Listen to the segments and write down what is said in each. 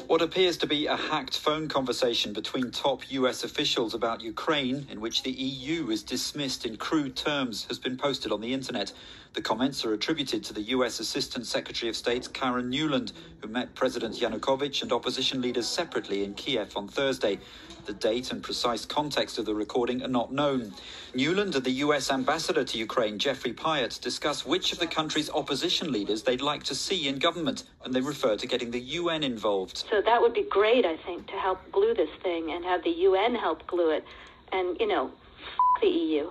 What appears to be a hacked phone conversation between top US officials about Ukraine, in which the EU is dismissed in crude terms, has been posted on the internet. The comments are attributed to the US Assistant Secretary of State Karen Nuland, who met President Yanukovych and opposition leaders separately in Kiev on Thursday. The date and precise context of the recording are not known. Nuland and the US ambassador to Ukraine, Jeffrey Pyatt, discuss which of the country's opposition leaders they'd like to see in government, and they refer to getting the UN involved. So that would be great, I think, to help glue this thing and have the UN help glue it. And, the EU.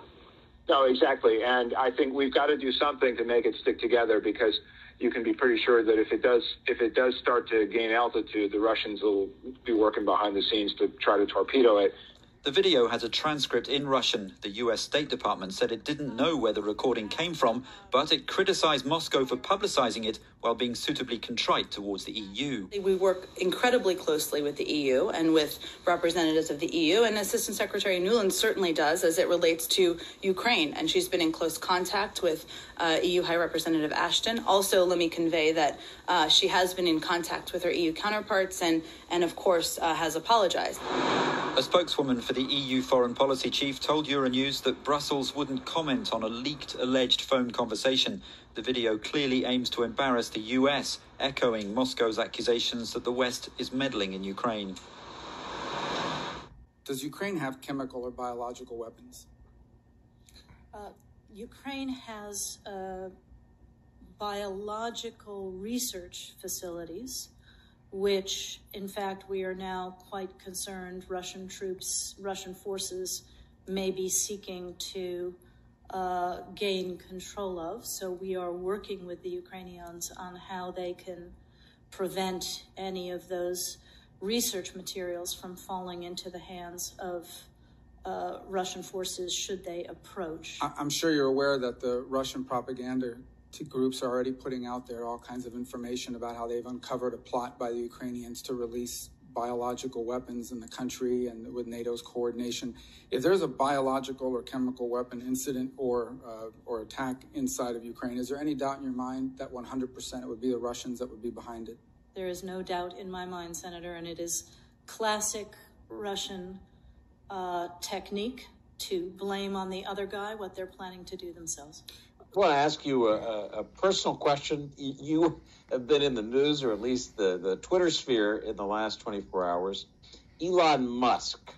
No, exactly. And I think we've got to do something to make it stick together, because you can be pretty sure that if it does start to gain altitude, the Russians will be working behind the scenes to try to torpedo it. The video has a transcript in Russian. The US State Department said it didn't know where the recording came from, but it criticized Moscow for publicizing it while being suitably contrite towards the EU. We work incredibly closely with the EU and with representatives of the EU, and Assistant Secretary Nuland certainly does as it relates to Ukraine, and she's been in close contact with EU High Representative Ashton. Also, let me convey that she has been in contact with her EU counterparts and of course, has apologized. A spokeswoman for the EU foreign policy chief told Euronews that Brussels wouldn't comment on a leaked alleged phone conversation. The video clearly aims to embarrass the US, echoing Moscow's accusations that the West is meddling in Ukraine. Does Ukraine have chemical or biological weapons? Ukraine has biological research facilities, which, in fact, we are now quite concerned Russian forces may be seeking to gain control of. So we are working with the Ukrainians on how they can prevent any of those research materials from falling into the hands of Russian forces should they approach. I'm sure you're aware that the Russian propaganda groups are already putting out there all kinds of information about how they've uncovered a plot by the Ukrainians to release biological weapons in the country and with NATO's coordination. If there's a biological or chemical weapon incident or attack inside of Ukraine, is there any doubt in your mind that 100% it would be the Russians that would be behind it? There is no doubt in my mind, Senator, and it is classic Russian technique to blame on the other guy what they're planning to do themselves. I want to ask you a personal question. You have been in the news, or at least the Twitter sphere, in the last 24 hours. Elon Musk,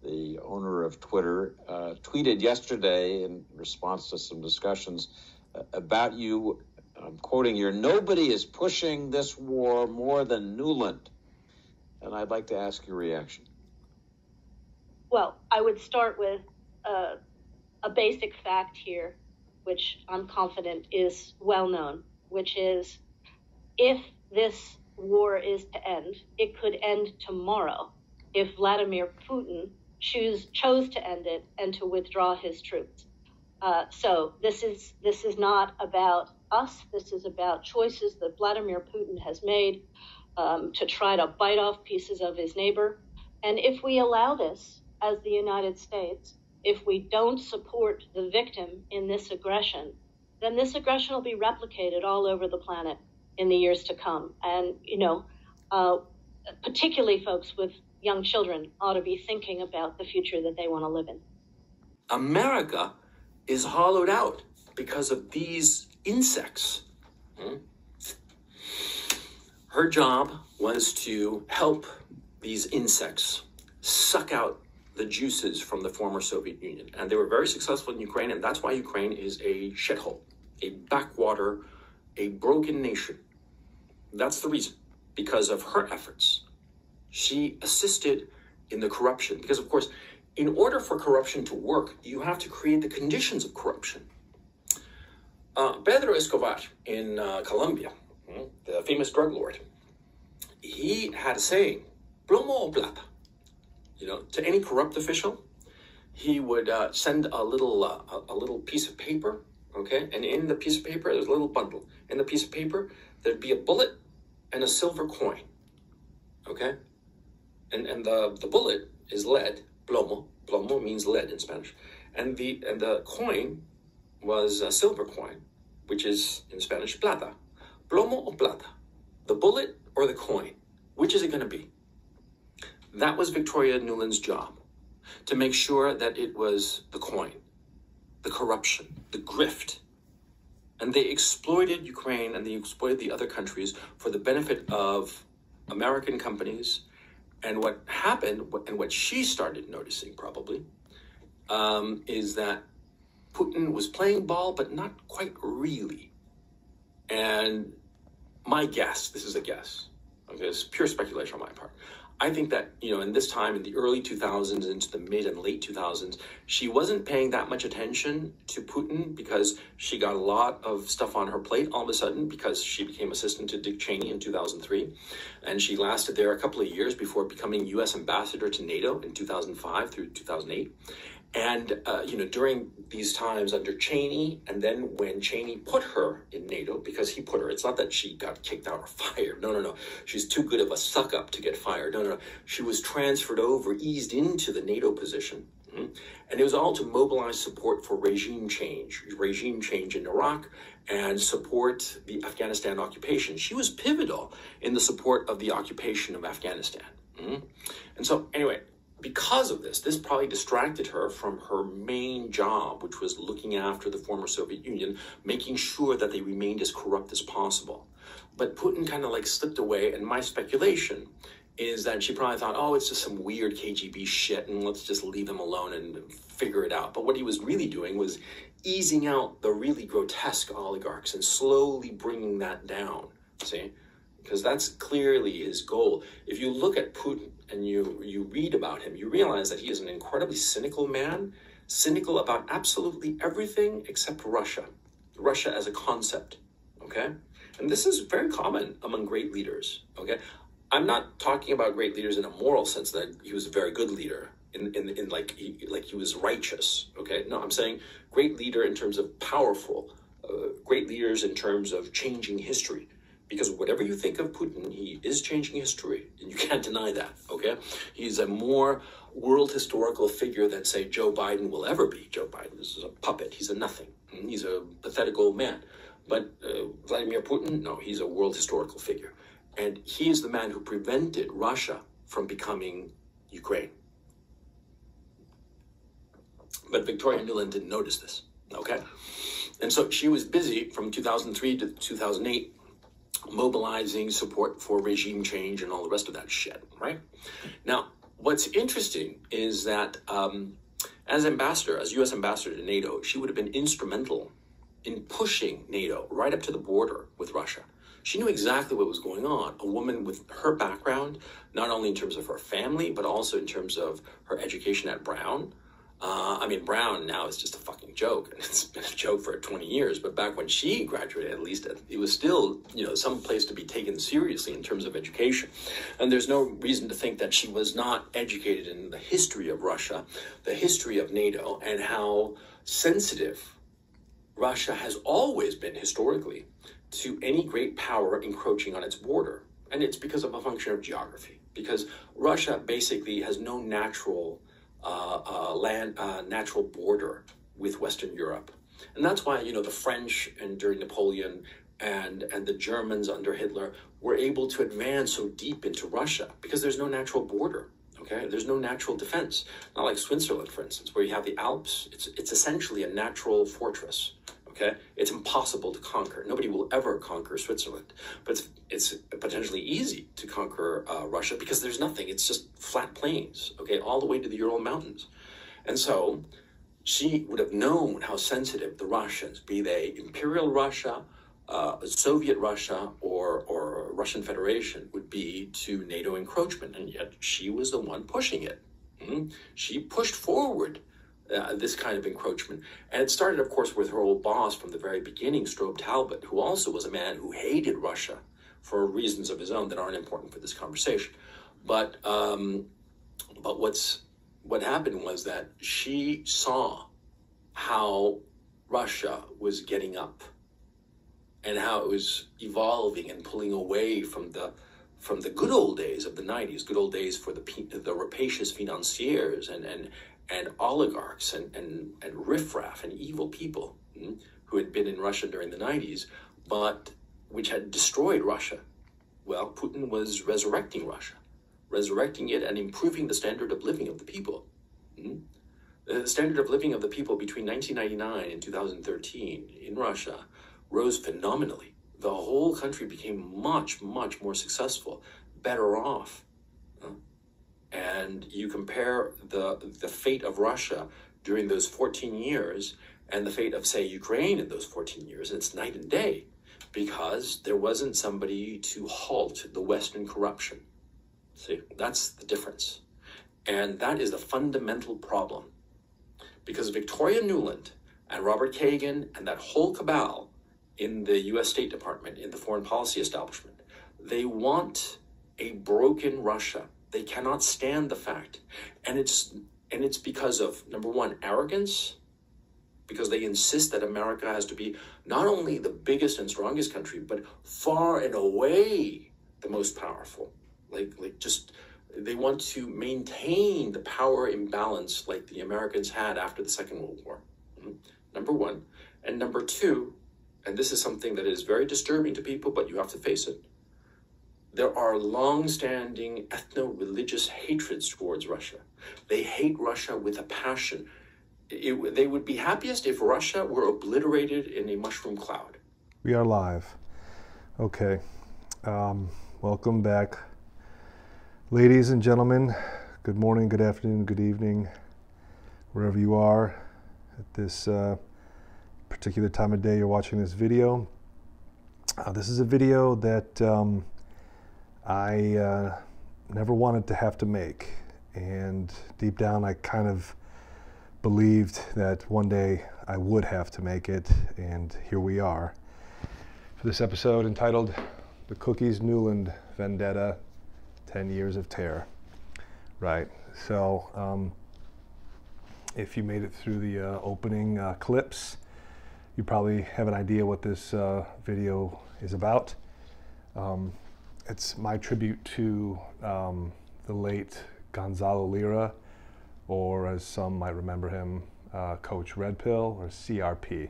the owner of Twitter, tweeted yesterday in response to some discussions about you, I'm quoting here, "Nobody is pushing this war more than Nuland." And I'd like to ask your reaction. Well, I would start with a basic fact here, which I'm confident is well known, which is if this war is to end, it could end tomorrow if Vladimir Putin chose to end it and to withdraw his troops. So this is not about us. This is about choices that Vladimir Putin has made to try to bite off pieces of his neighbor. And if we allow this as the United States, if we don't support the victim in this aggression, then this aggression will be replicated all over the planet in the years to come. And, particularly folks with young children ought to be thinking about the future that they want to live in. America is hollowed out because of these insects. Her job was to help these insects suck out the juices from the former Soviet Union. And they were very successful in Ukraine, and that's why Ukraine is a shithole, a backwater, a broken nation. That's the reason. Because of her efforts, she assisted in the corruption. Because, of course, in order for corruption to work, you have to create the conditions of corruption. Pedro Escobar in Colombia, the famous drug lord, he had a saying, plomo o plata. To any corrupt official, he would send a little piece of paper, okay? And in the piece of paper, there's a little bundle. In the piece of paper, there'd be a bullet and a silver coin, okay? And the bullet is lead, plomo. Plomo means lead in Spanish. And the coin was a silver coin, which is in Spanish plata. Plomo o plata, the bullet or the coin. which is it going to be? That was Victoria Nuland's job, to make sure that it was the coin, the corruption, the grift. And they exploited Ukraine and they exploited the other countries for the benefit of American companies. And what happened, and what she started noticing probably, is that Putin was playing ball, but not quite really. And my guess, this is a guess, okay, it's pure speculation on my part. I think that, in this time, in the early 2000s into the mid and late 2000s, she wasn't paying that much attention to Putin because she got a lot of stuff on her plate all of a sudden because she became assistant to Dick Cheney in 2003. And she lasted there a couple of years before becoming U.S. ambassador to NATO in 2005 through 2008. And, during these times under Cheney, and then when Cheney put her in NATO, because he put her, it's not that she got kicked out or fired. No. She's too good of a suck-up to get fired. No. She was transferred over, eased into the NATO position. And it was all to mobilize support for regime change in Iraq, and support the Afghanistan occupation. She was pivotal in the support of the occupation of Afghanistan. And so, anyway, because of this probably distracted her from her main job, which was looking after the former Soviet Union, making sure that they remained as corrupt as possible. But Putin kind of slipped away, and my speculation is that she probably thought, oh, it's just some weird KGB shit, and let's just leave them alone and figure it out. But what he was really doing was easing out the really grotesque oligarchs and slowly bringing that down, see? Because that's clearly his goal. If you look at Putin and you read about him, you realize that he is an incredibly cynical man, cynical about absolutely everything except Russia as a concept, okay? And this is very common among great leaders, okay? I'm not talking about great leaders in a moral sense that he was a very good leader, in like he was righteous, okay? No, I'm saying great leader in terms of powerful, great leaders in terms of changing history. Because whatever you think of Putin, he is changing history, and you can't deny that, okay? He's a more world historical figure than, say, Joe Biden will ever be. Joe Biden is a puppet. He's a nothing. He's a pathetic old man. But Vladimir Putin, no, he's a world historical figure. And he is the man who prevented Russia from becoming Ukraine. But Victoria Nuland didn't notice this, okay? And so she was busy from 2003 to 2008 mobilizing support for regime change and all the rest of that shit, right? Now, what's interesting is that as U.S. ambassador to NATO, she would have been instrumental in pushing NATO right up to the border with Russia. She knew exactly what was going on. A woman with her background, not only in terms of her family, but also in terms of her education at Brown. Brown now is just a fucking joke. It's been a joke for 20 years, but back when she graduated, at least, it was still, some place to be taken seriously in terms of education. And there's no reason to think that she was not educated in the history of Russia, the history of NATO, and how sensitive Russia has always been historically to any great power encroaching on its border. And it's because of a function of geography, because Russia basically has no natural natural border with Western Europe. And that's why, the French and during Napoleon and the Germans under Hitler were able to advance so deep into Russia because there's no natural border, okay? There's no natural defense. Not like Switzerland, for instance, where you have the Alps. It's essentially a natural fortress, okay? It's impossible to conquer. Nobody will ever conquer Switzerland. But it's potentially easy to conquer Russia because there's nothing. It's just flat plains, okay, all the way to the Ural Mountains. And so she would have known how sensitive the Russians, be they Imperial Russia, Soviet Russia, or Russian Federation, would be to NATO encroachment. And yet she was the one pushing it. She pushed forward this kind of encroachment. And it started, of course, with her old boss from the very beginning, Strobe Talbot, who also was a man who hated Russia for reasons of his own that aren't important for this conversation. But what happened was that she saw how Russia was getting up and how it was evolving and pulling away from the good old days of the 90s, good old days for the rapacious financiers and oligarchs and riffraff and evil people who had been in Russia during the 90s, but which had destroyed Russia Well, Putin was resurrecting Russia, resurrecting it and improving the standard of living of the people. The standard of living of the people between 1999 and 2013 in Russia rose phenomenally. The whole country became much, much more successful, better off. And you compare the fate of Russia during those 14 years and the fate of, say, Ukraine in those 14 years, it's night and day, because there wasn't somebody to halt the Western corruption. See, that's the difference. And that is the fundamental problem. Because Victoria Nuland and Robert Kagan and that whole cabal in the U.S. State Department, in the foreign policy establishment, they want a broken Russia. They cannot stand the fact. And it's because of, number one, arrogance, because they insist that America has to be not only the biggest and strongest country, but far and away the most powerful. They want to maintain the power imbalance like the Americans had after the Second World War. Number one. And number two, and this is something that is very disturbing to people, but you have to face it, there are long-standing ethno-religious hatreds towards Russia. They hate Russia with a passion. They would be happiest if Russia were obliterated in a mushroom cloud. We are live. Okay. Welcome back. Ladies and gentlemen, good morning, good afternoon, good evening, wherever you are at this particular time of day you're watching this video. This is a video that I never wanted to have to make, and deep down I kind of believed that one day I would have to make it, and here we are for this episode entitled The Cookies Nuland Vendetta, 10 Years of Terror. Right, so if you made it through the opening clips, you probably have an idea what this video is about. It's my tribute to the late Gonzalo Lira, or as some might remember him, Coach Red Pill, or CRP.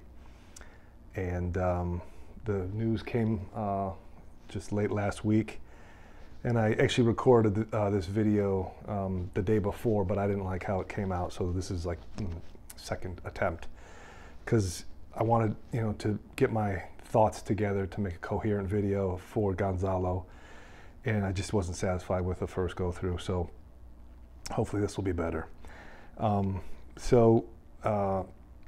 And the news came just late last week, and I actually recorded this video the day before, but I didn't like how it came out, so this is like second attempt, because I wanted, to get my thoughts together to make a coherent video for Gonzalo, and I just wasn't satisfied with the first go through, so hopefully this will be better.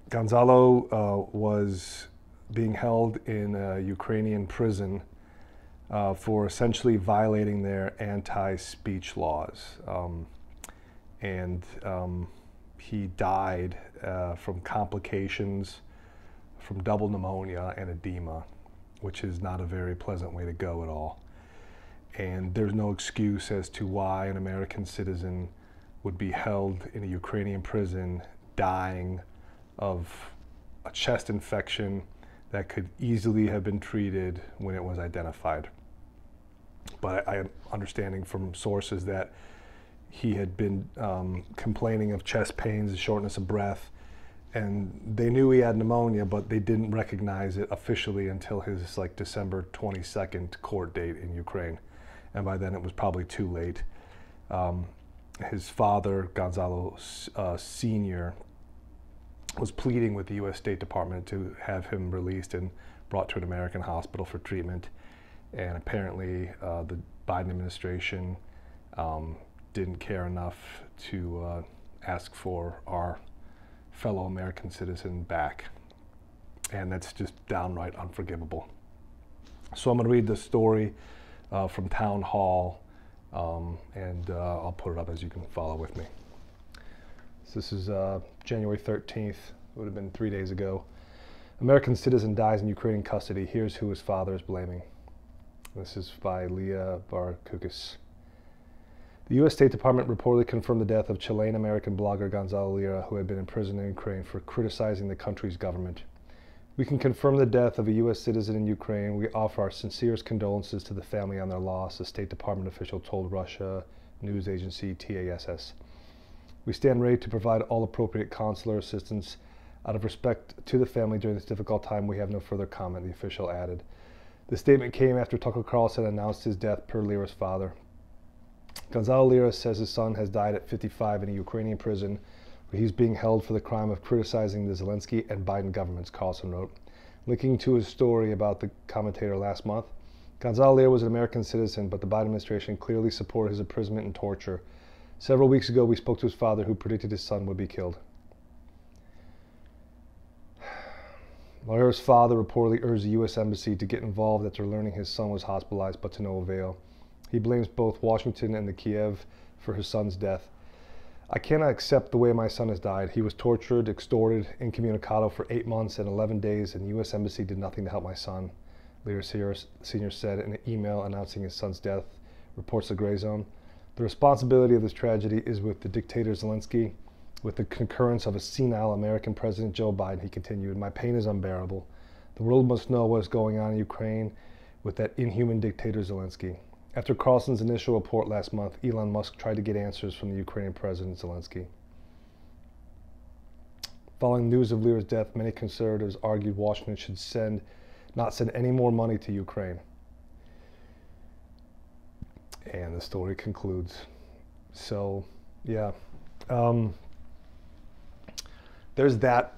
Gonzalo was being held in a Ukrainian prison for essentially violating their anti-speech laws. He died from complications from double pneumonia and edema, which is not a very pleasant way to go at all. And there's no excuse as to why an American citizen would be held in a Ukrainian prison dying of a chest infection that could easily have been treated when it was identified. But I am understanding from sources that he had been complaining of chest pains and shortness of breath, and they knew he had pneumonia, but they didn't recognize it officially until his December 22nd court date in Ukraine. And by then it was probably too late. His father, Gonzalo Sr., was pleading with the U.S. State Department to have him released and brought to an American hospital for treatment. And apparently the Biden administration didn't care enough to ask for our fellow American citizen back. And that's just downright unforgivable. So I'm going to read the story from Town Hall, and I'll put it up as you can follow with me. So this is January 13th. It would have been 3 days ago. American citizen dies in Ukrainian custody. Here's who his father is blaming. This is by Leah Barkukis. The U.S. State Department reportedly confirmed the death of Chilean-American blogger Gonzalo Lira, who had been imprisoned in Ukraine for criticizing the country's government. We can confirm the death of a U.S. citizen in Ukraine. We offer our sincerest condolences to the family on their loss, a State Department official told Russia news agency TASS. We stand ready to provide all appropriate consular assistance. Out of respect to the family during this difficult time, we have no further comment, the official added. The statement came after Tucker Carlson announced his death per Lira's father. Gonzalo Lira says his son has died at 55 in a Ukrainian prison where he's being held for the crime of criticizing the Zelensky and Biden governments, Carlson wrote. Linking to his story about the commentator last month, Gonzalo Lira was an American citizen, but the Biden administration clearly supported his imprisonment and torture. Several weeks ago, we spoke to his father, who predicted his son would be killed. Lira's father reportedly urged the U.S. Embassy to get involved after learning his son was hospitalized, but to no avail. He blames both Washington and the Kiev for his son's death. I cannot accept the way my son has died. He was tortured, extorted, incommunicado for 8 months and 11 days, and the U.S. Embassy did nothing to help my son, Lira Sr. said in an email announcing his son's death, reports the Gray Zone. The responsibility of this tragedy is with the dictator Zelensky. With the concurrence of a senile American President Joe Biden, he continued, my pain is unbearable. The world must know what is going on in Ukraine with that inhuman dictator Zelensky. After Carlson's initial report last month, Elon Musk tried to get answers from the Ukrainian President Zelensky. Following news of Lira's death, many conservatives argued Washington should not send any more money to Ukraine. And the story concludes. So, yeah. There's that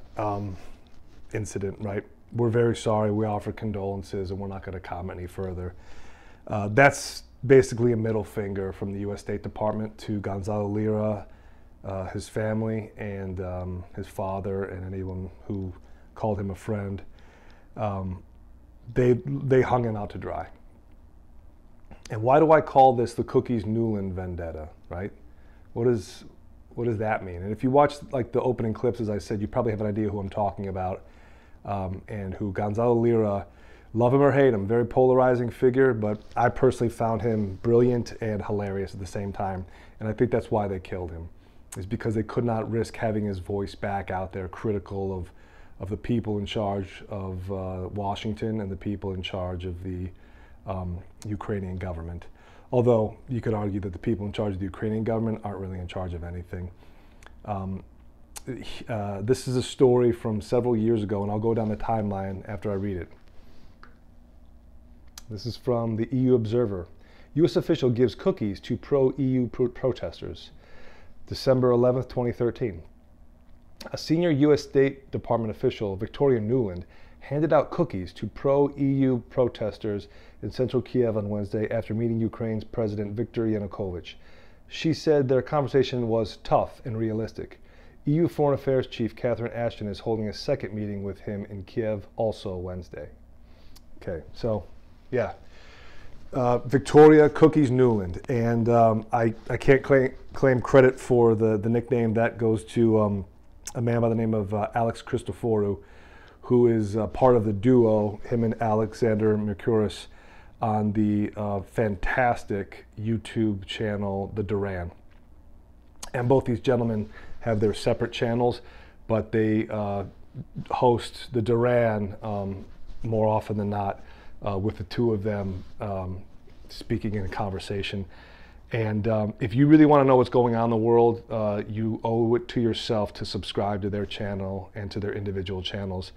incident, right? We're very sorry. We offer condolences, and we're not going to comment any further. That's basically a middle finger from the U.S. State Department to Gonzalo Lira, his family, and his father, and anyone who called him a friend. They hung him out to dry. And why do I call this the Cookies Newland vendetta, right? What does that mean? And if you watch like the opening clips, as I said, you probably have an idea who I'm talking about, and who Gonzalo Lira, love him or hate him, very polarizing figure, but I personally found him brilliant and hilarious at the same time. And I think that's why they killed him, is because they could not risk having his voice back out there critical of the people in charge of Washington and the people in charge of the Ukrainian government. Although you could argue that the people in charge of the Ukrainian government aren't really in charge of anything. This is a story from several years ago, and I'll go down the timeline after I read it. This is from the EU Observer. U.S. official gives cookies to pro-EU protesters. December 11th, 2013. A senior U.S. State Department official, Victoria Nuland, handed out cookies to pro-EU protesters in central Kiev on Wednesday after meeting Ukraine's President Viktor Yanukovych. She said their conversation was tough and realistic. EU Foreign Affairs Chief Catherine Ashton is holding a second meeting with him in Kiev also Wednesday. Okay, so yeah. Victoria Cookies Newland, and I can't claim credit for the nickname. That goes to a man by the name of Alex Christoforou, who is part of the duo, him and Alexander Mercouris, on the fantastic YouTube channel, The Duran. And both these gentlemen have their separate channels, but they host The Duran more often than not, with the two of them speaking in a conversation. And if you really want to know what's going on in the world, you owe it to yourself to subscribe to their channel and to their individual channels.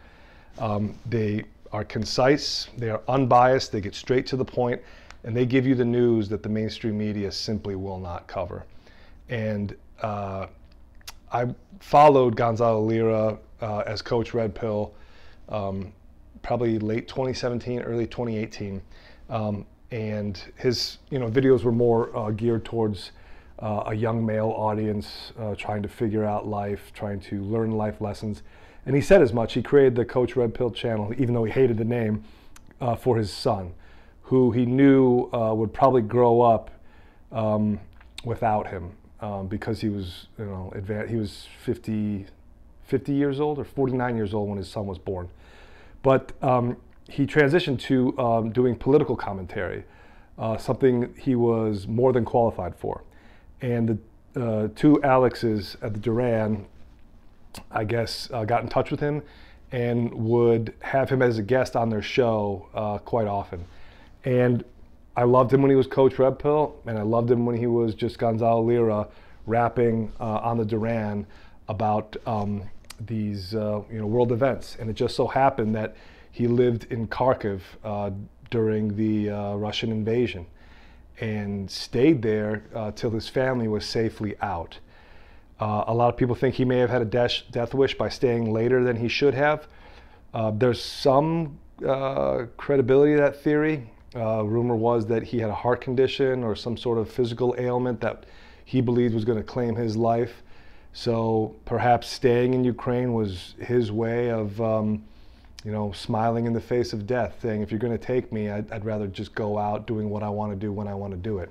They are concise, they are unbiased, they get straight to the point, and they give you the news that the mainstream media simply will not cover. And I followed Gonzalo Lira as Coach Red Pill probably late 2017, early 2018. And his videos were more geared towards a young male audience trying to figure out life, trying to learn life lessons. And he said as much. He created the Coach Red Pill channel, even though he hated the name, for his son, who he knew would probably grow up without him because he was, he was 50 years old or 49 years old when his son was born. But he transitioned to doing political commentary, something he was more than qualified for. And the two Alexes at the Duran, I guess, got in touch with him and would have him as a guest on their show quite often. And I loved him when he was Coach Red Pill, and I loved him when he was just Gonzalo Lira rapping on the Duran about these world events. And it just so happened that he lived in Kharkiv during the Russian invasion and stayed there till his family was safely out. A lot of people think he may have had a death wish by staying later than he should have. There's some credibility to that theory. Rumor was that he had a heart condition or some sort of physical ailment that he believed was going to claim his life. So perhaps staying in Ukraine was his way of, smiling in the face of death, saying, if you're going to take me, I'd rather just go out doing what I want to do when I want to do it.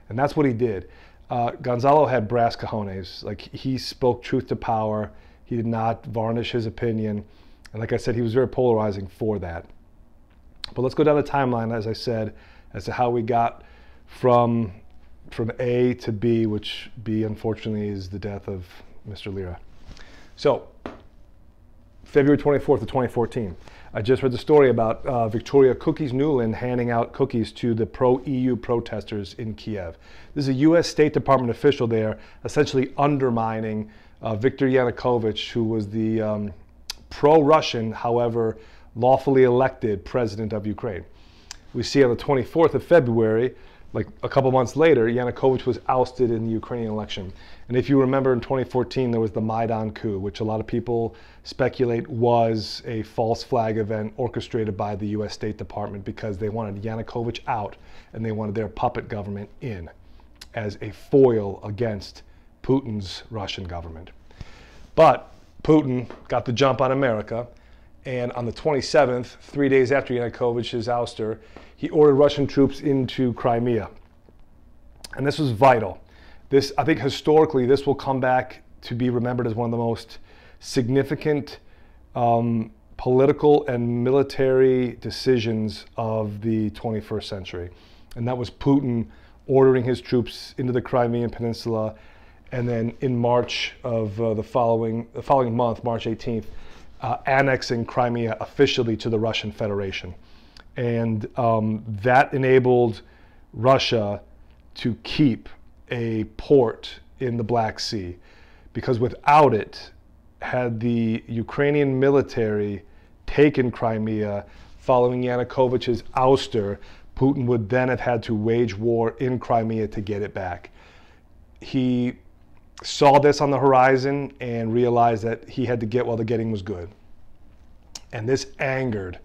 And that's what he did. Gonzalo had brass cojones. Like, he spoke truth to power. He did not varnish his opinion. And like I said, he was very polarizing for that. But let's go down the timeline, as I said, as to how we got from A to B, which B, unfortunately, is the death of Mr. Lira. So, February 24th of 2014. I just read the story about Victoria Cookies Nuland handing out cookies to the pro-EU protesters in Kiev. This is a U.S. State Department official there, essentially undermining Viktor Yanukovych, who was the pro-Russian, however, lawfully elected president of Ukraine. We see on the 24th of February, like a couple months later, Yanukovych was ousted in the Ukrainian election. And if you remember, in 2014, there was the Maidan coup, which a lot of people speculate was a false flag event orchestrated by the U.S. State Department because they wanted Yanukovych out and they wanted their puppet government in as a foil against Putin's Russian government. But Putin got the jump on America, and on the 27th, 3 days after Yanukovych's ouster, he ordered Russian troops into Crimea. And this was vital. This, I think historically, this will come back to be remembered as one of the most significant political and military decisions of the 21st century. And that was Putin ordering his troops into the Crimean Peninsula, and then in March of the following month, March 18th, annexing Crimea officially to the Russian Federation. And that enabled Russia to keep a port in the Black Sea, because without it, had the Ukrainian military taken Crimea following Yanukovych's ouster, Putin would then have had to wage war in Crimea to get it back. He saw this on the horizon and realized that he had to get while the getting was good. And this angered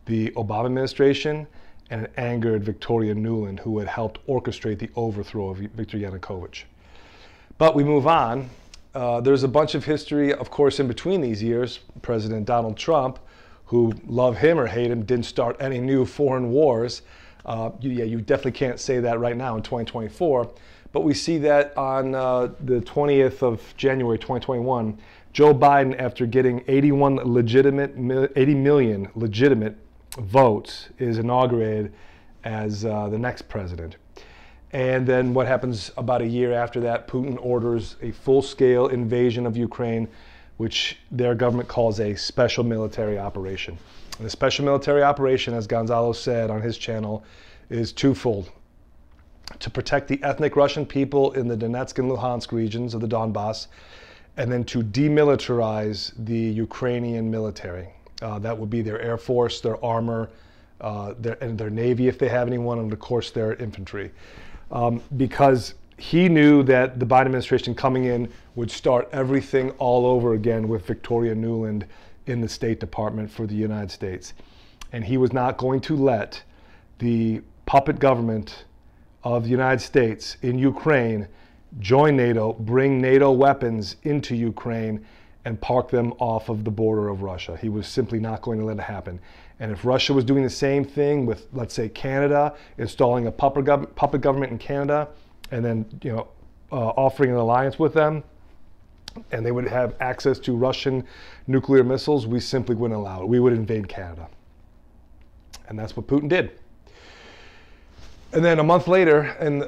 the Obama administration, and it angered Victoria Nuland, who had helped orchestrate the overthrow of Viktor Yanukovych. But we move on. There's a bunch of history, of course, in between these years. President Donald Trump, who, love him or hate him, didn't start any new foreign wars. You definitely can't say that right now in 2024. But we see that on the 20th of January 2021, Joe Biden, after getting 80 million legitimate votes, is inaugurated as the next president. And then what happens about a year after that? Putin orders a full-scale invasion of Ukraine, which their government calls a special military operation. And the special military operation, as Gonzalo said on his channel, is twofold: to protect the ethnic Russian people in the Donetsk and Luhansk regions of the Donbass, and then to demilitarize the Ukrainian military. That would be their air force, their armor, and their navy if they have anyone, and of course their infantry. Because he knew that the Biden administration coming in would start everything all over again with Victoria Nuland in the State Department for the United States. And he was not going to let the puppet government of the United States in Ukraine join NATO, bring NATO weapons into Ukraine, and park them off of the border of Russia. He was simply not going to let it happen. And if Russia was doing the same thing with, let's say, Canada, installing a puppet government in Canada, and then offering an alliance with them, and they would have access to Russian nuclear missiles, we simply wouldn't allow it. We would invade Canada. And that's what Putin did. And then a month later, in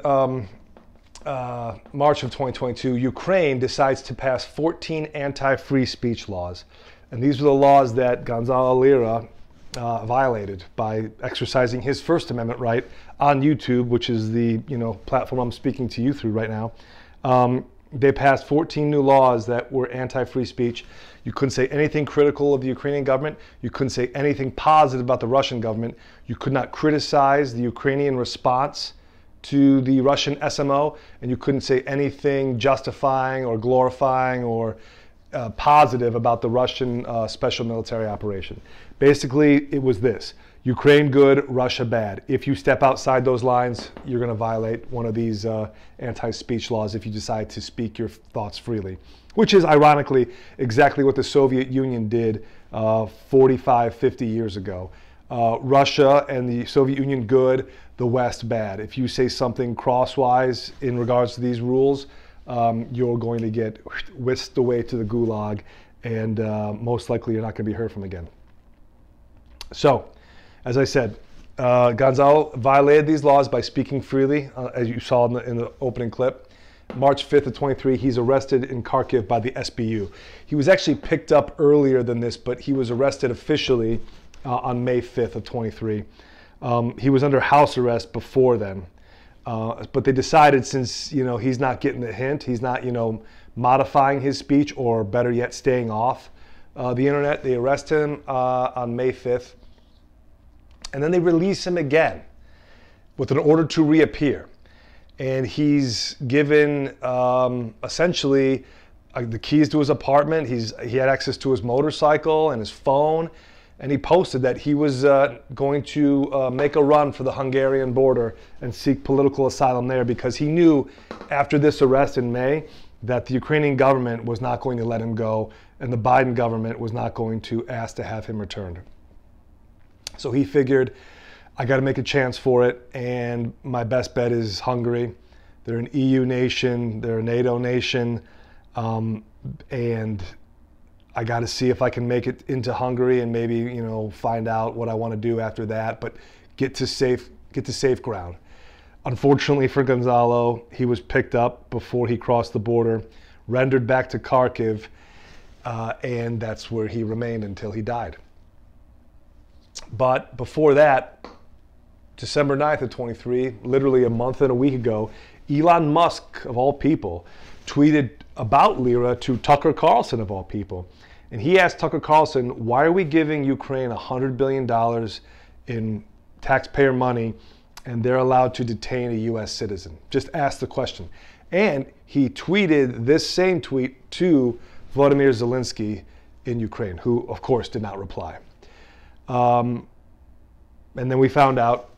March of 2022, Ukraine decides to pass 14 anti-free speech laws. And these were the laws that Gonzalo Lira violated by exercising his First Amendment right on YouTube, which is the platform I'm speaking to you through right now. they passed 14 new laws that were anti-free speech. You couldn't say anything critical of the Ukrainian government. You couldn't say anything positive about the Russian government. You could not criticize the Ukrainian response to the Russian SMO, and you couldn't say anything justifying or glorifying or positive about the Russian special military operation. Basically, it was this: Ukraine good, Russia bad. If you step outside those lines, you're going to violate one of these anti-speech laws if you decide to speak your thoughts freely, which is ironically exactly what the Soviet Union did 45, 50 years ago. Russia and the Soviet Union good, the West bad. If you say something crosswise in regards to these rules, you're going to get whisked away to the gulag, and most likely you're not going to be heard from again. So, as I said, Gonzalo violated these laws by speaking freely, as you saw in the opening clip. March 5th of 23, he's arrested in Kharkiv by the SBU. He was actually picked up earlier than this, but he was arrested officially on May 5th of 23. He was under house arrest before then. But they decided, since he's not getting the hint, he's not modifying his speech, or better yet, staying off the internet, they arrest him on May 5th. And then they release him again with an order to reappear. And he's given essentially the keys to his apartment. He had access to his motorcycle and his phone. And he posted that he was going to make a run for the Hungarian border and seek political asylum there, because he knew after this arrest in May that the Ukrainian government was not going to let him go, and the Biden government was not going to ask to have him returned. So he figured, I got to make a chance for it, and my best bet is Hungary. They're an EU nation, they're a NATO nation, and I got to see if I can make it into Hungary and maybe find out what I want to do after that, but get to safe ground. Unfortunately for Gonzalo, he was picked up before he crossed the border, rendered back to Kharkiv, and that's where he remained until he died. But before that, December 9th of 23, literally a month and a week ago, Elon Musk, of all people, tweeted about Lira to Tucker Carlson, of all people. And he asked Tucker Carlson, why are we giving Ukraine $100 billion in taxpayer money and they're allowed to detain a U.S. citizen? Just ask the question. And he tweeted this same tweet to Volodymyr Zelensky in Ukraine, who, of course, did not reply. And then we found out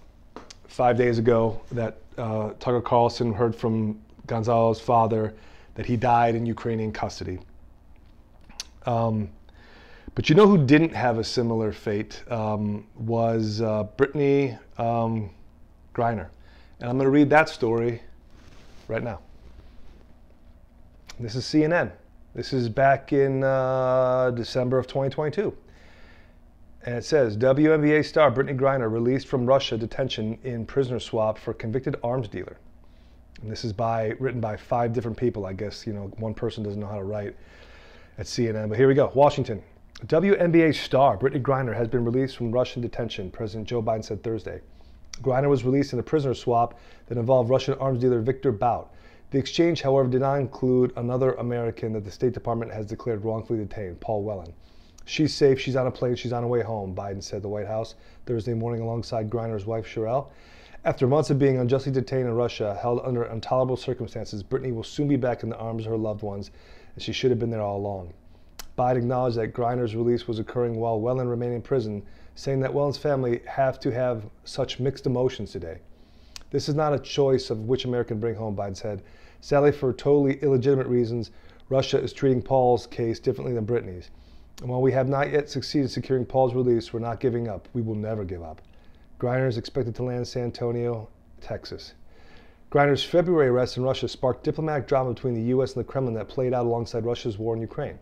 5 days ago that Tucker Carlson heard from Gonzalo's father that he died in Ukrainian custody. But who didn't have a similar fate was Brittany Griner. And I'm going to read that story right now. This is CNN. This is back in December of 2022. And it says, WNBA star Brittany Griner released from Russia detention in prisoner swap for convicted arms dealer. And this is written by 5 different people. I guess, one person doesn't know how to write at CNN. But here we go. Washington. WNBA star Brittany Griner has been released from Russian detention, President Joe Biden said Thursday. Griner was released in a prisoner swap that involved Russian arms dealer Victor Bout. The exchange, however, did not include another American that the State Department has declared wrongfully detained, Paul Whelan. She's safe, she's on a plane, she's on her way home, Biden said the White House Thursday morning alongside Griner's wife, Sherelle. After months of being unjustly detained in Russia, held under intolerable circumstances, Brittany will soon be back in the arms of her loved ones, and she should have been there all along. Biden acknowledged that Griner's release was occurring while Whelan remained in prison, saying that Whelan's family have to have such mixed emotions today. This is not a choice of which American to bring home, Biden said. Sadly, for totally illegitimate reasons, Russia is treating Paul's case differently than Brittany's. And while we have not yet succeeded securing Paul's release, we're not giving up. We will never give up. Griner is expected to land in San Antonio, Texas. Griner's February arrest in Russia sparked diplomatic drama between the U.S. and the Kremlin that played out alongside Russia's war in Ukraine.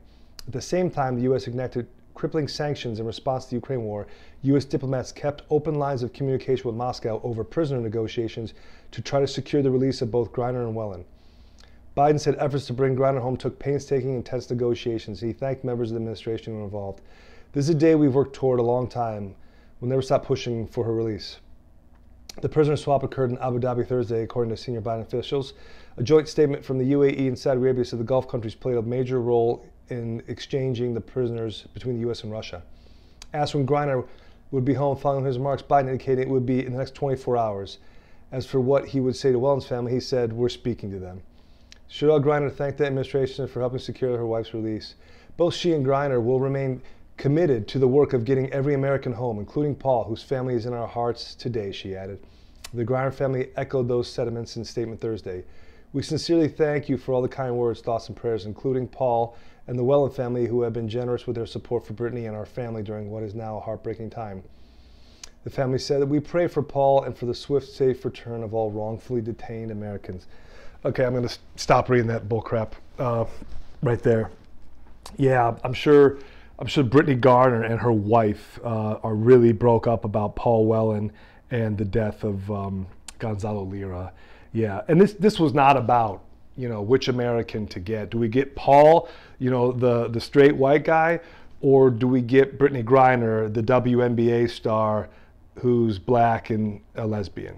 At the same time, the U.S. enacted crippling sanctions in response to the Ukraine war. U.S. diplomats kept open lines of communication with Moscow over prisoner negotiations to try to secure the release of both Griner and Whelan. Biden said efforts to bring Griner home took painstaking and tense negotiations. He thanked members of the administration who were involved. This is a day we've worked toward a long time. We'll never stop pushing for her release. The prisoner swap occurred in Abu Dhabi Thursday, according to senior Biden officials. A joint statement from the UAE and Saudi Arabia said the Gulf countries played a major role in exchanging the prisoners between the U.S. and Russia. Asked when Griner would be home following his remarks, Biden indicated it would be in the next 24 hours. As for what he would say to Whelan's family, he said, "We're speaking to them." Cheryl Griner thanked the administration for helping secure her wife's release. Both she and Griner will remain committed to the work of getting every American home, including Paul, whose family is in our hearts today, she added. The Griner family echoed those sentiments in a statement Thursday. "We sincerely thank you for all the kind words, thoughts, and prayers, including Paul and the Whelan family, who have been generous with their support for Brittany and our family during what is now a heartbreaking time." The family said that we pray for Paul and for the swift, safe return of all wrongfully detained Americans. Okay, I'm going to stop reading that bullcrap right there. Yeah, I'm sure Brittany Garner and her wife are really broke up about Paul Whelan and the death of Gonzalo Lira. Yeah, and this was not about, which American to get. Do we get Paul, the straight white guy, or do we get Brittany Griner, the WNBA star who's black and a lesbian?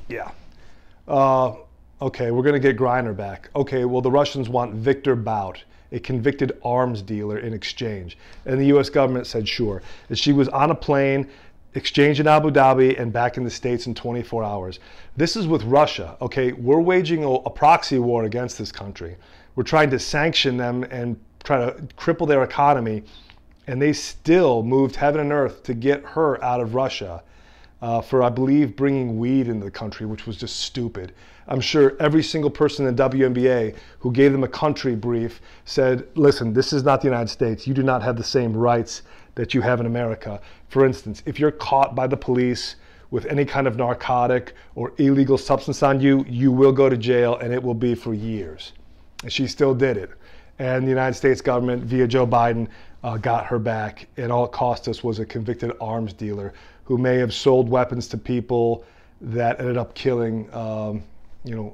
Yeah. Okay, we're going to get Griner back. Okay, well, the Russians want Victor Bout, a convicted arms dealer, in exchange. And the U.S. government said sure. And she was on a plane, exchanged in Abu Dhabi, and back in the States in 24 hours. This is with Russia, okay? We're waging a proxy war against this country. We're trying to sanction them and try to cripple their economy, and they still moved heaven and earth to get her out of Russia for, I believe, bringing weed into the country, which was just stupid. I'm sure every single person in the WNBA who gave them a country brief said, listen, this is not the United States. You do not have the same rights that you have in America. For instance, if you're caught by the police with any kind of narcotic or illegal substance on you, you will go to jail, and it will be for years. And she still did it. And the United States government, via Joe Biden, got her back. And all it cost us was a convicted arms dealer who may have sold weapons to people that ended up killing,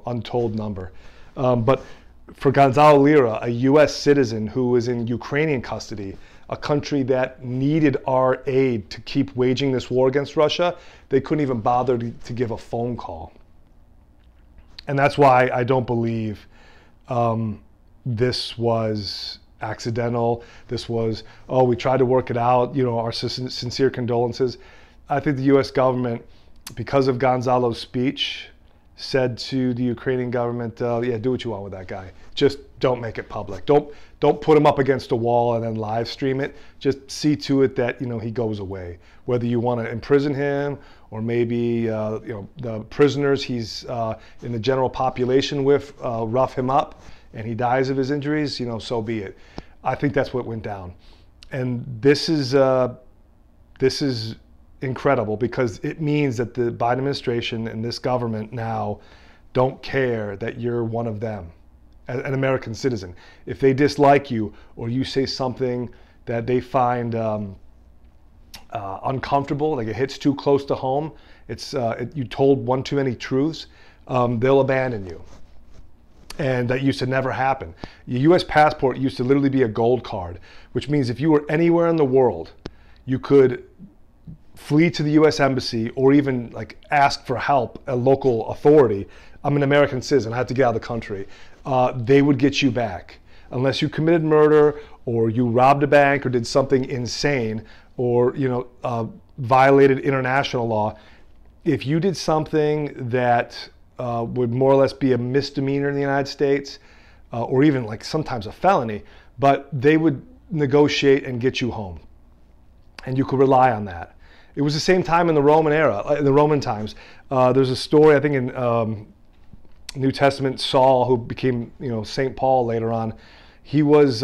untold number. But for Gonzalo Lira, a U.S. citizen who was in Ukrainian custody, a country that needed our aid to keep waging this war against Russia, they couldn't even bother to give a phone call. And that's why I don't believe this was accidental. This was, we tried to work it out, our sincere condolences. I think the U.S. government, because of Gonzalo's speech, said to the Ukrainian government, yeah, do what you want with that guy. Just don't make it public. Don't put him up against a wall and then live stream it. Just see to it that, he goes away. Whether you want to imprison him or maybe, the prisoners he's in the general population with rough him up and he dies of his injuries, so be it. I think that's what went down. And this is incredible, because it means that the Biden administration and this government now don't care that you're one of them, an American citizen. If they dislike you or you say something that they find uncomfortable, like it hits too close to home, you told one too many truths, they'll abandon you. And that used to never happen. Your U.S. passport used to literally be a gold card, which means if you were anywhere in the world, you could flee to the U.S. Embassy or even ask for help, a local authority. I'm an American citizen, I have to get out of the country. They would get you back. Unless you committed murder or you robbed a bank or did something insane or violated international law. If you did something that would more or less be a misdemeanor in the United States, or even sometimes a felony, but they would negotiate and get you home. And you could rely on that. It was the same time in the Roman era, in the Roman times. There's a story, I think in New Testament, Saul, who became St. Paul later on. He was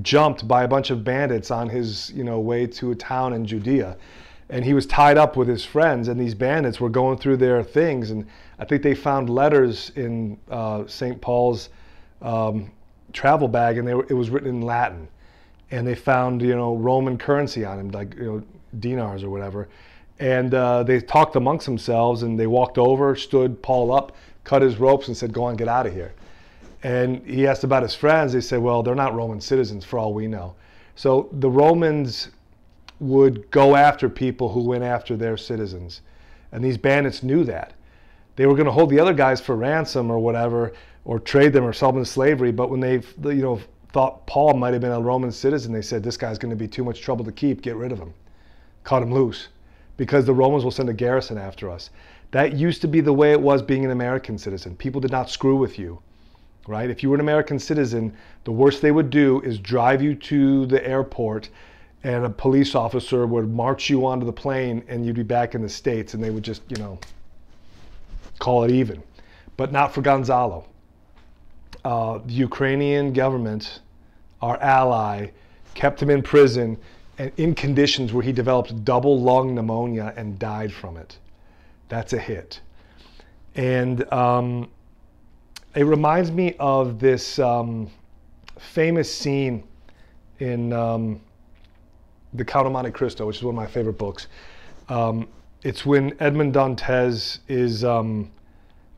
jumped by a bunch of bandits on his way to a town in Judea. And he was tied up with his friends, and these bandits were going through their things. And I think they found letters in St. Paul's travel bag, and it was written in Latin. And they found, Roman currency on him, dinars or whatever. And they talked amongst themselves, and they walked over, stood Paul up, cut his ropes, and said, go on, get out of here. And he asked about his friends. They said, well, they're not Roman citizens for all we know. So the Romans would go after people who went after their citizens. And these bandits knew that. They were going to hold the other guys for ransom or whatever, or trade them or sell them into slavery. But when they, thought Paul might have been a Roman citizen, they said, this guy's going to be too much trouble to keep, get rid of him. Cut him loose, because the Romans will send a garrison after us. That used to be the way it was being an American citizen. People did not screw with you, right? If you were an American citizen, the worst they would do is drive you to the airport, and a police officer would march you onto the plane, and you'd be back in the States, and they would just, call it even. But not for Gonzalo. The Ukrainian government, our ally, kept him in prison and in conditions where he developed double lung pneumonia and died from it. That's a hit. And it reminds me of this famous scene in The Count of Monte Cristo, which is one of my favorite books. It's when Edmond Dantes is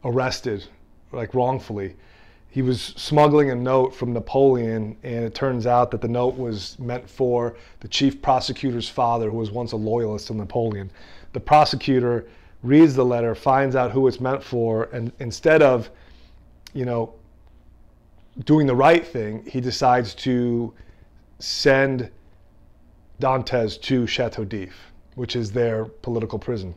arrested, like wrongfully. He was smuggling a note from Napoleon, and it turns out that the note was meant for the chief prosecutor's father, who was once a loyalist to Napoleon. The prosecutor reads the letter, finds out who it's meant for, and instead of, doing the right thing, he decides to send Dantes to Chateau d'If, which is their political prison.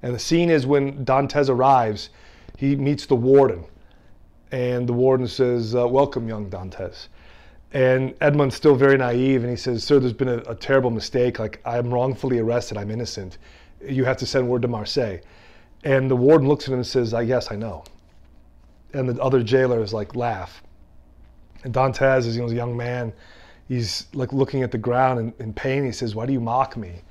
And the scene is when Dantes arrives, he meets the warden. And the warden says, welcome, young Dantes. And Edmund's still very naive, and he says, sir, there's been a terrible mistake. Like, I'm wrongfully arrested. I'm innocent. You have to send word to Marseille. And the warden looks at him and says, yes, I know. And the other jailers laugh. And Dantes is, a young man. He's looking at the ground in pain. He says, why do you mock me?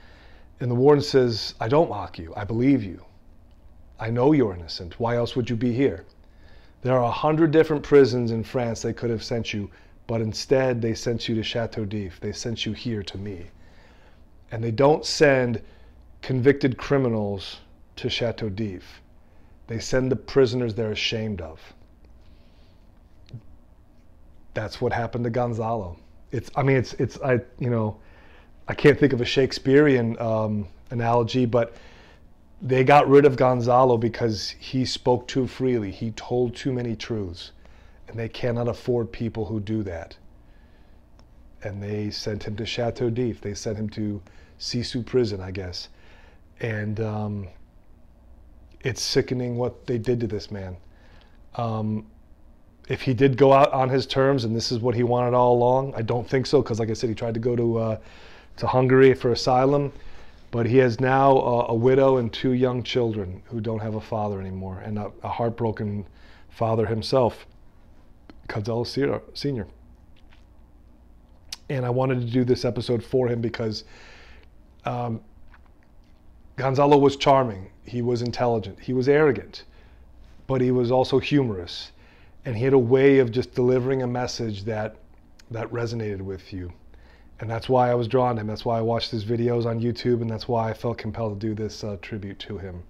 And the warden says, I don't mock you. I believe you. I know you're innocent. Why else would you be here? There are 100 different prisons in France they could have sent you, but instead they sent you to Chateau d'If. They sent you here to me. And they don't send convicted criminals to Chateau d'If. They send the prisoners they're ashamed of. That's what happened to Gonzalo. I can't think of a Shakespearean analogy, but they got rid of Gonzalo because he spoke too freely. He told too many truths. And they cannot afford people who do that. And they sent him to Chateau d'If. They sent him to Sisu prison, I guess. And it's sickening what they did to this man. If he did go out on his terms and this is what he wanted all along, I don't think so, because like I said, he tried to go to Hungary for asylum. But he has now a widow and 2 young children who don't have a father anymore, and a heartbroken father himself, Gonzalo Sr. And I wanted to do this episode for him because Gonzalo was charming, he was intelligent, he was arrogant, but he was also humorous. And he had a way of just delivering a message that resonated with you. And that's why I was drawn to him. That's why I watched his videos on YouTube, and that's why I felt compelled to do this tribute to him.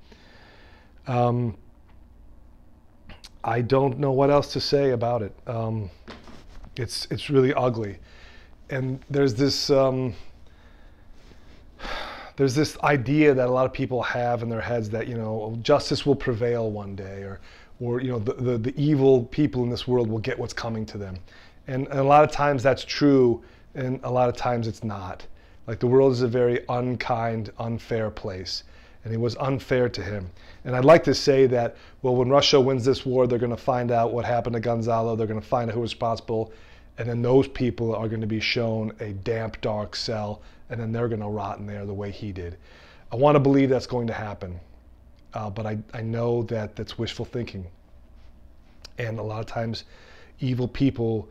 I don't know what else to say about it. It's really ugly. And there's this idea that a lot of people have in their heads that, justice will prevail one day, or the evil people in this world will get what's coming to them. And a lot of times that's true, and a lot of times it's not. The world is a very unkind, unfair place, and it was unfair to him. And I'd like to say that, well, when Russia wins this war, they're going to find out what happened to Gonzalo, they're going to find out who was responsible, and then those people are going to be shown a damp, dark cell, and then they're going to rot in there the way he did. I want to believe that's going to happen, but I know that that's wishful thinking. And a lot of times, evil people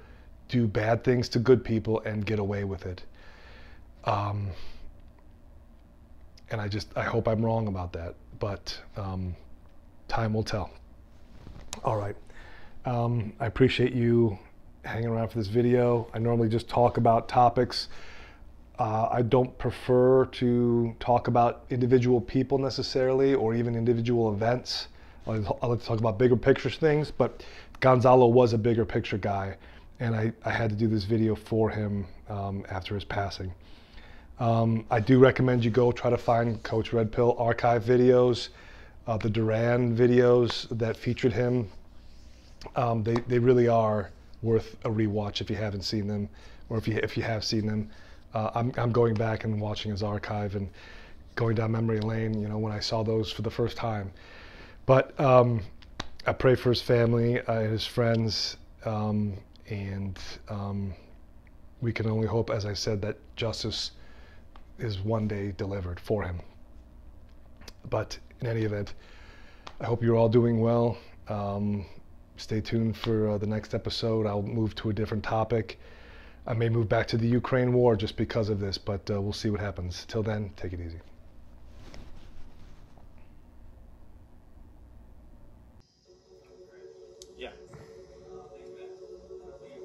do bad things to good people and get away with it. And I hope I'm wrong about that, but time will tell. All right. I appreciate you hanging around for this video. I normally just talk about topics. I don't prefer to talk about individual people necessarily, or even individual events. I like to talk about bigger picture things, but Gonzalo was a bigger picture guy, and I had to do this video for him after his passing. I do recommend you go try to find Coach Red Pill archive videos, the Duran videos that featured him. They really are worth a rewatch if you haven't seen them, or if you have seen them. I'm going back and watching his archive and going down memory lane, you know, when I saw those for the first time. But I pray for his family, his friends, and we can only hope, as I said, that justice is one day delivered for him. But in any event, I hope you're all doing well. Stay tuned for the next episode. I'll move to a different topic. I may move back to the Ukraine war just because of this, but we'll see what happens. Till then, take it easy. Yeah.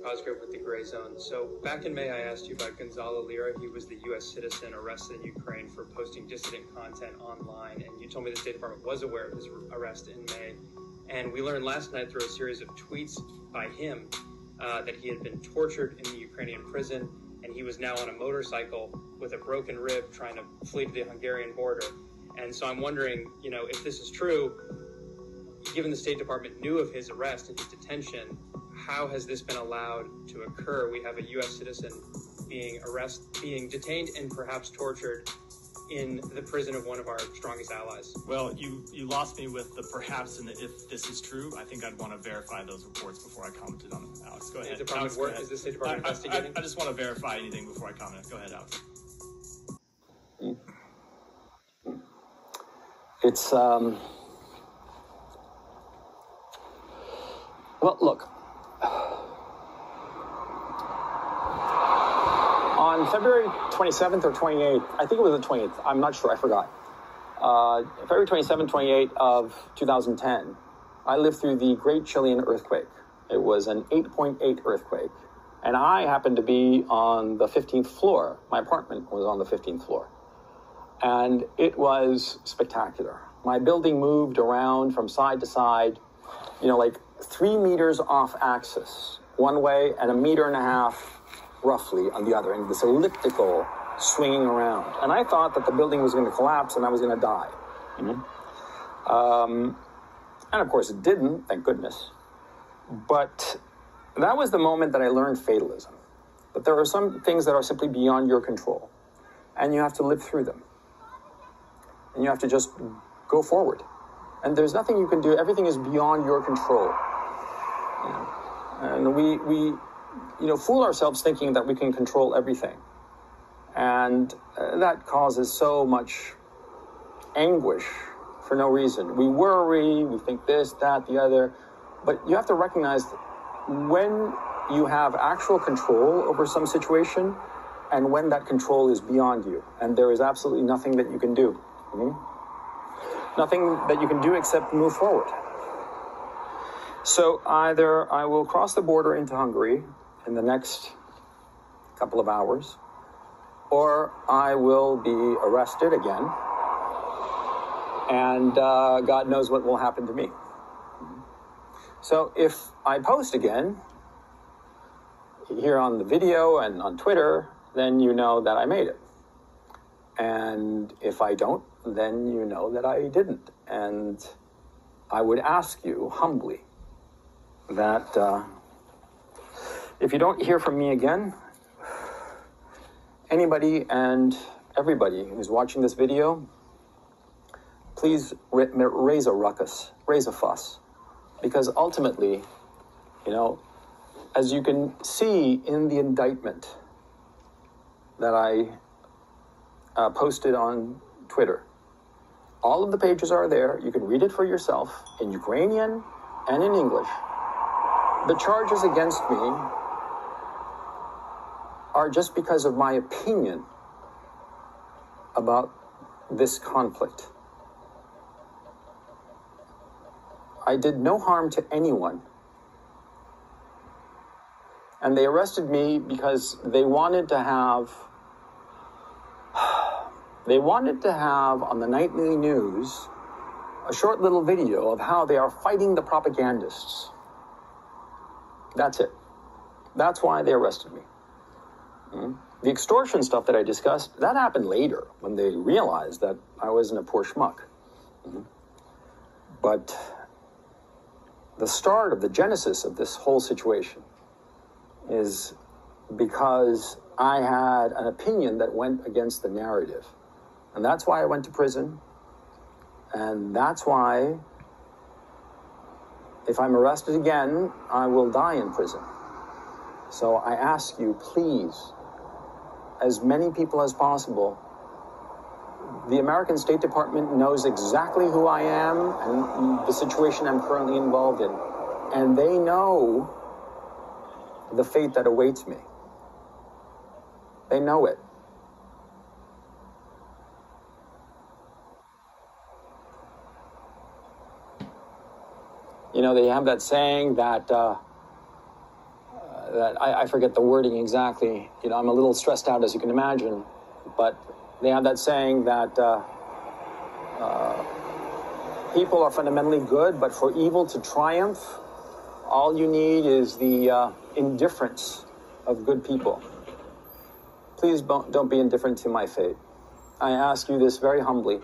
Oscar with the Gray Zone. So back in May, I asked you about Gonzalo Lira. He was the U.S. citizen arrested in Ukraine for posting dissident content online, and you told me the State Department was aware of his arrest in May. And we learned last night through a series of tweets by him that he had been tortured in the Ukrainian prison, and he was now on a motorcycle with a broken rib trying to flee to the Hungarian border. And so I'm wondering, you know, if this is true, given the State Department knew of his arrest and his detention, how has this been allowed to occur? We have a U.S. citizen being detained and perhaps tortured in the prison of one of our strongest allies. Well, you lost me with the perhaps and the if this is true. I think I'd want to verify those reports before I commented on them. Alex, go ahead. Alex, go ahead. Is the State Department investigating? I just want to verify anything before I comment. Go ahead, Alex. It's, well, look. On February 27th or 28th, I think it was the 28th, I'm not sure, I forgot. February 27th, 28th of 2010, I lived through the Great Chilean earthquake. It was an 8.8 earthquake. And I happened to be on the 15th floor. My apartment was on the 15th floor. And it was spectacular. My building moved around from side to side, you know, like 3 meters off axis one way and 1.5 meters roughly on the other, and this elliptical swinging around. And I thought that the building was going to collapse and I was going to die. And of course it didn't, thank goodness. But that was the moment that I learned fatalism. But there are some things that are simply beyond your control, and you have to live through them. And you have to just go forward. And there's nothing you can do. Everything is beyond your control. You know? And we fool ourselves thinking that we can control everything. And that causes so much anguish for no reason. We worry, we think this, that, the other. But you have to recognize when you have actual control over some situation and when that control is beyond you. And there is absolutely nothing that you can do. Nothing that you can do except move forward. So either I will cross the border into Hungary in the next couple of hours, or I will be arrested again, and God knows what will happen to me. So if I post again, here on the video and on Twitter, then you know that I made it. And if I don't, then you know that I didn't. And I would ask you humbly that if you don't hear from me again, anybody and everybody who's watching this video, please raise a ruckus, raise a fuss. Because ultimately, you know, as you can see in the indictment that I posted on Twitter, all of the pages are there. You can read it for yourself in Ukrainian and in English. The charges against me are just because of my opinion about this conflict. I did no harm to anyone. And they arrested me because they wanted to have on the nightly news a short little video of how they are fighting the propagandists. That's it. That's why they arrested me. The extortion stuff that I discussed, that happened later when they realized that I wasn't a poor schmuck. Mm-hmm. But the start of the genesis of this whole situation is because I had an opinion that went against the narrative. And that's why I went to prison. And that's why, if I'm arrested again, I will die in prison. So I ask you, please, as many people as possible, the American State Department knows exactly who I am and the situation I'm currently involved in. And they know the fate that awaits me. They know it. You know, they have that saying that, I forget the wording exactly. You know, I'm a little stressed out, as you can imagine. But they have that saying that people are fundamentally good, but for evil to triumph, all you need is the indifference of good people. Please don't be indifferent to my fate. I ask you this very humbly.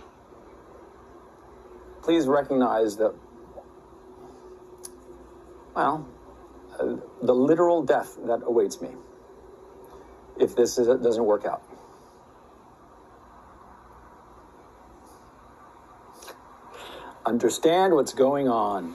Please recognize that, well, the literal death that awaits me if this doesn't work out. Understand what's going on.